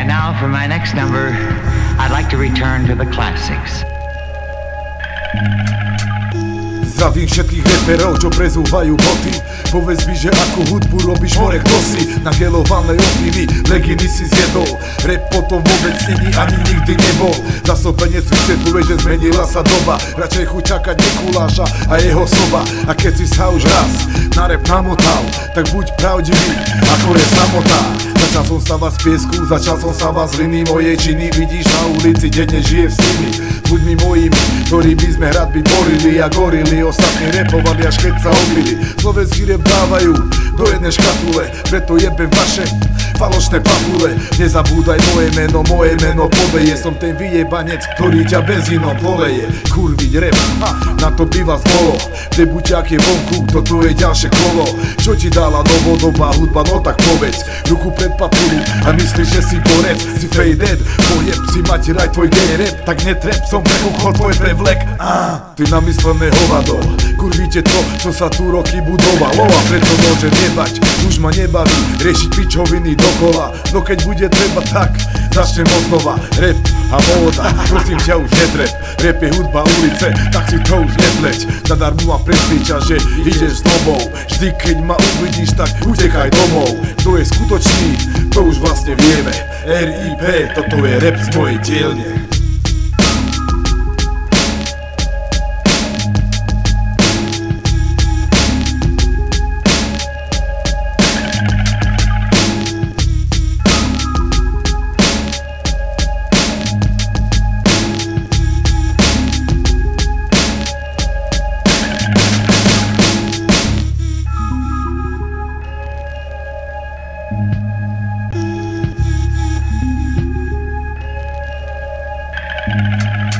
And now for my next number, I'd like to return to the classics. Zdravím všetkých reperov, čo prezúvajú boty. Povedz mi, že akú hudbu robíš, more, kto si? Na gelované oviny, leginy si zjedol. Rap potom vôbec není, ani nikdy nebol. Zasobenie si vysvetľuje, že zmenila sa doba. Radšej chuť čakať Mikuláša a jeho soba. A keď si sa už raz na rap namotal, tak buď pravdivý, ako je samota. Začal som sa vás z piesku, začal som sa vás z liny. Moje činy vidíš na ulici, denne žije s nimi. Buďmi mojimi, ktorí by sme hradby borili a gorili. Ostatní repovali, až keď sa obili. Slovenský rap dávajú do jednej škatule, preto jebem vaše falošné papule. Nezabúdaj moje meno poveje. Som ten vyjebanec, ktorý ťa benzínom poleje. Kurviť rap, na to by vás bolo. Debuťák je vonku, toto je ďalšie kolo. Čo ti dala novodobá hudba, no tak povedz. Ruku pred papulu a myslíš, že si borec. Si faded, pojeb si mať raj tvoj gay rap. Tak netrep, som prekuchol tvoj prevlek. Ty namyslené hovado, kurvíte to, čo sa tu roky budovalo. A preto môžem jebať, už ma nebaví riešiť pičoviny dokola. No keď bude treba, tak začnem odnova. Rap a móda, prosím ťa už netrep. Rap je hudba ulice, tak si to už nepleť. Zadarmo ma presvíča, že ideš s domov. Vždy keď ma uvidíš, tak utekaj domov. Kto je skutočný, to už vlastne vieme. RIP, toto je rap z mojej dielne. Thank you.